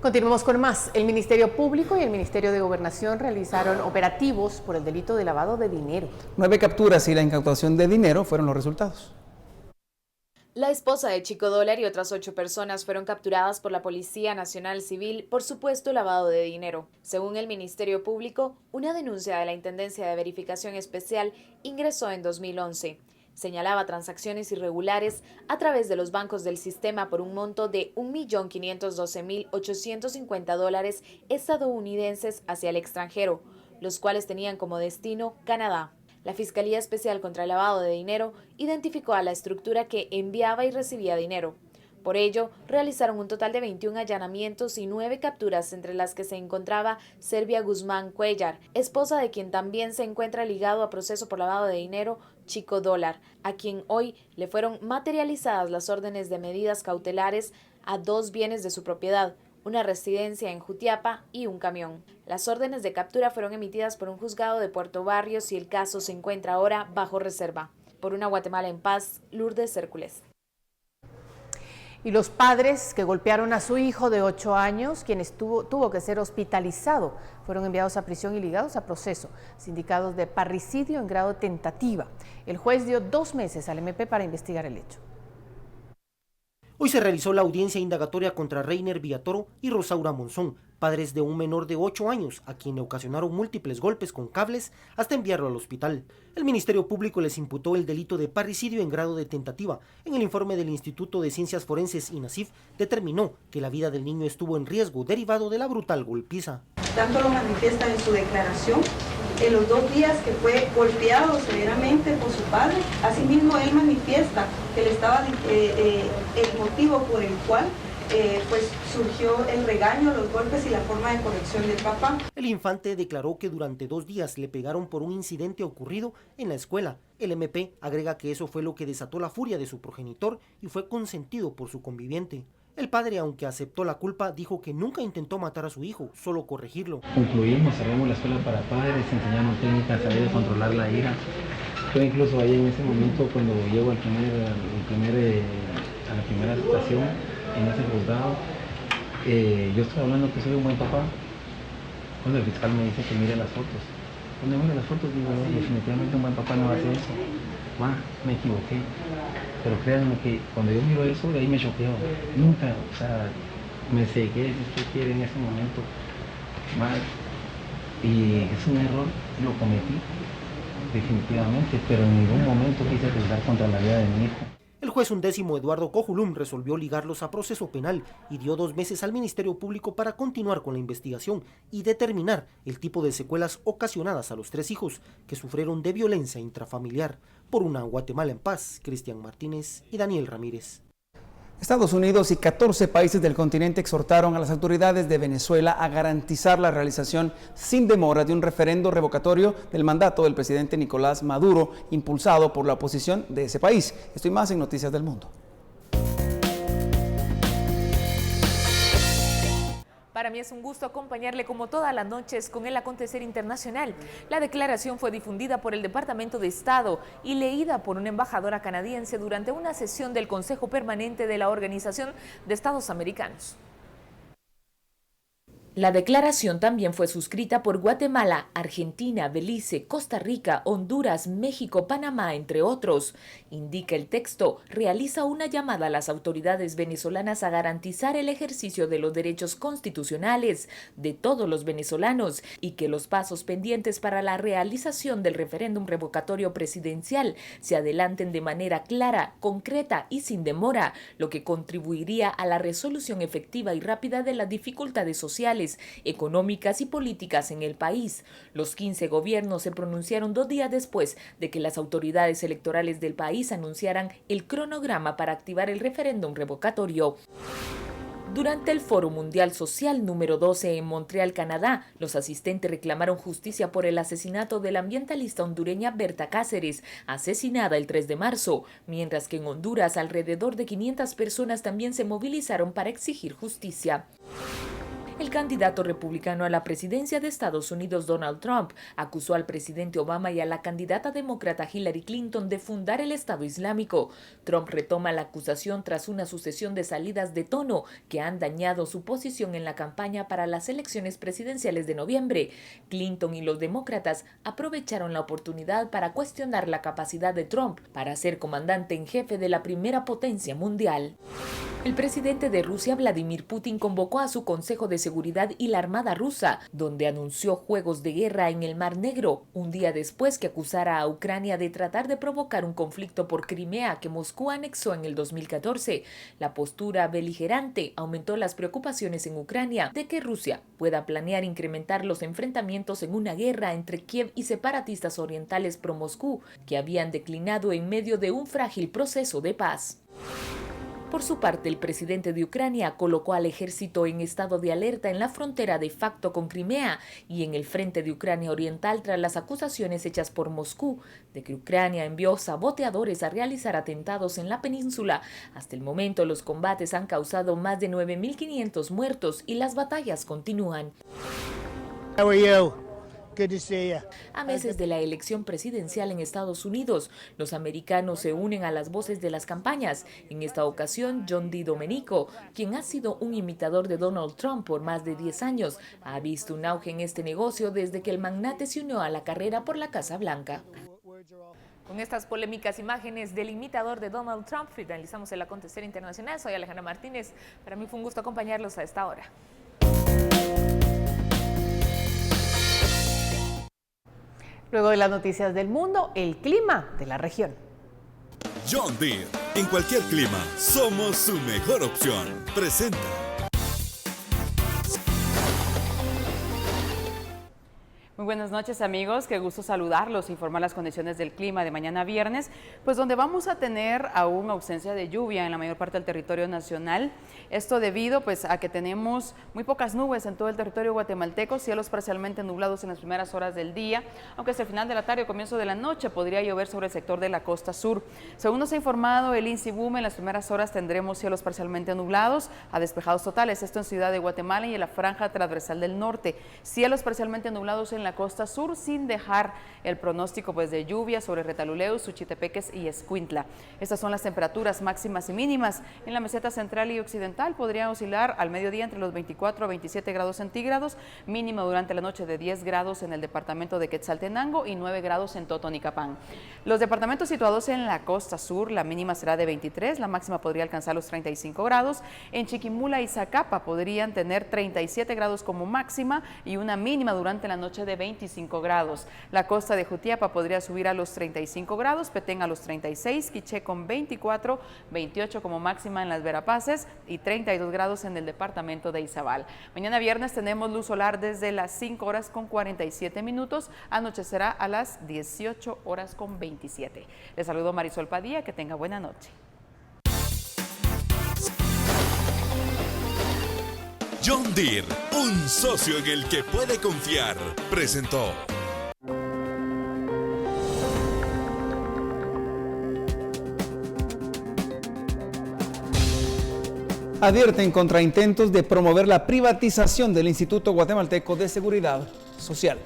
Continuamos con más. El Ministerio Público y el Ministerio de Gobernación realizaron operativos por el delito de lavado de dinero. 9 capturas y la incautación de dinero fueron los resultados. La esposa de Chico Dólar y otras 8 personas fueron capturadas por la Policía Nacional Civil por supuesto lavado de dinero. Según el Ministerio Público, una denuncia de la Intendencia de Verificación Especial ingresó en 2011. Señalaba transacciones irregulares a través de los bancos del sistema por un monto de $1.512.850 estadounidenses hacia el extranjero, los cuales tenían como destino Canadá. La Fiscalía Especial contra el Lavado de Dinero identificó a la estructura que enviaba y recibía dinero. Por ello, realizaron un total de 21 allanamientos y 9 capturas, entre las que se encontraba Servia Guzmán Cuellar, esposa de quien también se encuentra ligado a proceso por lavado de dinero, Chico Dólar, a quien hoy le fueron materializadas las órdenes de medidas cautelares a 2 bienes de su propiedad, una residencia en Jutiapa y un camión. Las órdenes de captura fueron emitidas por un juzgado de Puerto Barrios y el caso se encuentra ahora bajo reserva. Por una Guatemala en paz, Lourdes Hércules. Y los padres que golpearon a su hijo de 8 años, quien tuvo que ser hospitalizado, fueron enviados a prisión y ligados a proceso, sindicados de parricidio en grado tentativa. El juez dio 2 meses al MP para investigar el hecho. Hoy se realizó la audiencia indagatoria contra Reiner Villatoro y Rosaura Monzón, padres de un menor de 8 años, a quien le ocasionaron múltiples golpes con cables hasta enviarlo al hospital. El Ministerio Público les imputó el delito de parricidio en grado de tentativa. En el informe del Instituto de Ciencias Forenses INACIF determinó que la vida del niño estuvo en riesgo derivado de la brutal golpiza. Tanto lo manifiesta en su declaración, en los 2 días que fue golpeado severamente por su padre. Asimismo, él manifiesta que le estaba el motivo por el cual pues surgió el regaño, los golpes y la forma de corrección del papá. El infante declaró que durante 2 días le pegaron por un incidente ocurrido en la escuela. El MP agrega que eso fue lo que desató la furia de su progenitor y fue consentido por su conviviente. El padre, aunque aceptó la culpa, dijo que nunca intentó matar a su hijo, solo corregirlo. Concluimos, cerramos la escuela para padres, enseñamos técnicas a controlar la ira. Yo incluso ahí en ese momento, cuando llego a la primera estación, en ese juzgado, yo estoy hablando que soy un buen papá. Cuando el fiscal me dice que mire las fotos. Cuando mire las fotos digo, definitivamente un buen papá no hace eso. Me equivoqué. Pero créanme que cuando yo miro eso, de ahí me choqueo. Nunca, o sea, me cegué, si usted quiere, en ese momento. Y es un error, lo cometí, definitivamente, pero en ningún momento quise atentar contra la vida de mi hijo. El juez 11º Eduardo Cojulum resolvió ligarlos a proceso penal y dio 2 meses al Ministerio Público para continuar con la investigación y determinar el tipo de secuelas ocasionadas a los 3 hijos que sufrieron de violencia intrafamiliar. Por una Guatemala en paz, Cristian Martínez y Daniel Ramírez. Estados Unidos y 14 países del continente exhortaron a las autoridades de Venezuela a garantizar la realización sin demora de un referendo revocatorio del mandato del presidente Nicolás Maduro, impulsado por la oposición de ese país. Estoy más en Noticias del Mundo. Para mí es un gusto acompañarle como todas las noches con el acontecer internacional. La declaración fue difundida por el Departamento de Estado y leída por una embajadora canadiense durante una sesión del Consejo Permanente de la Organización de Estados Americanos. La declaración también fue suscrita por Guatemala, Argentina, Belice, Costa Rica, Honduras, México, Panamá, entre otros. Indica el texto, realiza una llamada a las autoridades venezolanas a garantizar el ejercicio de los derechos constitucionales de todos los venezolanos y que los pasos pendientes para la realización del referéndum revocatorio presidencial se adelanten de manera clara, concreta y sin demora, lo que contribuiría a la resolución efectiva y rápida de las dificultades sociales, económicas y políticas en el país. Los 15 gobiernos se pronunciaron 2 días después de que las autoridades electorales del país anunciaran el cronograma para activar el referéndum revocatorio. Durante el Foro Mundial Social número 12 en Montreal, Canadá, los asistentes reclamaron justicia por el asesinato de la ambientalista hondureña Berta Cáceres, asesinada el 3 de marzo, mientras que en Honduras alrededor de 500 personas también se movilizaron para exigir justicia. El candidato republicano a la presidencia de Estados Unidos, Donald Trump, acusó al presidente Obama y a la candidata demócrata Hillary Clinton de fundar el Estado Islámico. Trump retoma la acusación tras una sucesión de salidas de tono que han dañado su posición en la campaña para las elecciones presidenciales de noviembre. Clinton y los demócratas aprovecharon la oportunidad para cuestionar la capacidad de Trump para ser comandante en jefe de la primera potencia mundial. El presidente de Rusia, Vladimir Putin, convocó a su Consejo de Seguridad y la Armada rusa, donde anunció juegos de guerra en el Mar Negro, un día después que acusara a Ucrania de tratar de provocar un conflicto por Crimea que Moscú anexó en el 2014. La postura beligerante aumentó las preocupaciones en Ucrania de que Rusia pueda planear incrementar los enfrentamientos en una guerra entre Kiev y separatistas orientales pro-Moscú, que habían declinado en medio de un frágil proceso de paz. Por su parte, el presidente de Ucrania colocó al ejército en estado de alerta en la frontera de facto con Crimea y en el frente de Ucrania Oriental tras las acusaciones hechas por Moscú de que Ucrania envió saboteadores a realizar atentados en la península. Hasta el momento, los combates han causado más de 9.500 muertos y las batallas continúan. How are you? Good to see you. A meses de la elección presidencial en Estados Unidos, los americanos se unen a las voces de las campañas. En esta ocasión, John DiDomenico, quien ha sido un imitador de Donald Trump por más de 10 años, ha visto un auge en este negocio desde que el magnate se unió a la carrera por la Casa Blanca. Con estas polémicas imágenes del imitador de Donald Trump, finalizamos el acontecer internacional. Soy Alejandra Martínez. Para mí fue un gusto acompañarlos a esta hora. Luego de las noticias del mundo, el clima de la región. John Deere. En cualquier clima, somos su mejor opción. Presenta. Muy buenas noches, amigos, qué gusto saludarlos, informar las condiciones del clima de mañana viernes, pues donde vamos a tener aún ausencia de lluvia en la mayor parte del territorio nacional. Esto debido a que tenemos muy pocas nubes en todo el territorio guatemalteco, cielos parcialmente nublados en las primeras horas del día, aunque hacia el final de la tarde o comienzo de la noche podría llover sobre el sector de la costa sur. Según nos ha informado el INSIBUM, en las primeras horas tendremos cielos parcialmente nublados a despejados totales, esto en Ciudad de Guatemala y en la franja transversal del norte, cielos parcialmente nublados en la costa sur, sin dejar el pronóstico de lluvia sobre Retaluleu, Suchitepeques y Escuintla. Estas son las temperaturas máximas y mínimas. En la meseta central y occidental podría oscilar al mediodía entre los 24 a 27 grados centígrados, mínimo durante la noche de 10 grados en el departamento de Quetzaltenango y 9 grados en Totonicapán. Los departamentos situados en la costa sur, la mínima será de 23, la máxima podría alcanzar los 35 grados. En Chiquimula y Zacapa podrían tener 37 grados como máxima y una mínima durante la noche de 25 grados. La costa de Jutiapa podría subir a los 35 grados, Petén a los 36, Quiché con 24, 28 como máxima en las Verapaces y 32 grados en el departamento de Izabal. Mañana viernes tenemos luz solar desde las 5 horas con 47 minutos, anochecerá a las 18 horas con 27. Les saludo Marisol Padilla, que tenga buena noche. John Deere, un socio en el que puede confiar, presentó. Advierten contra intentos de promover la privatización del Instituto Guatemalteco de Seguridad Social.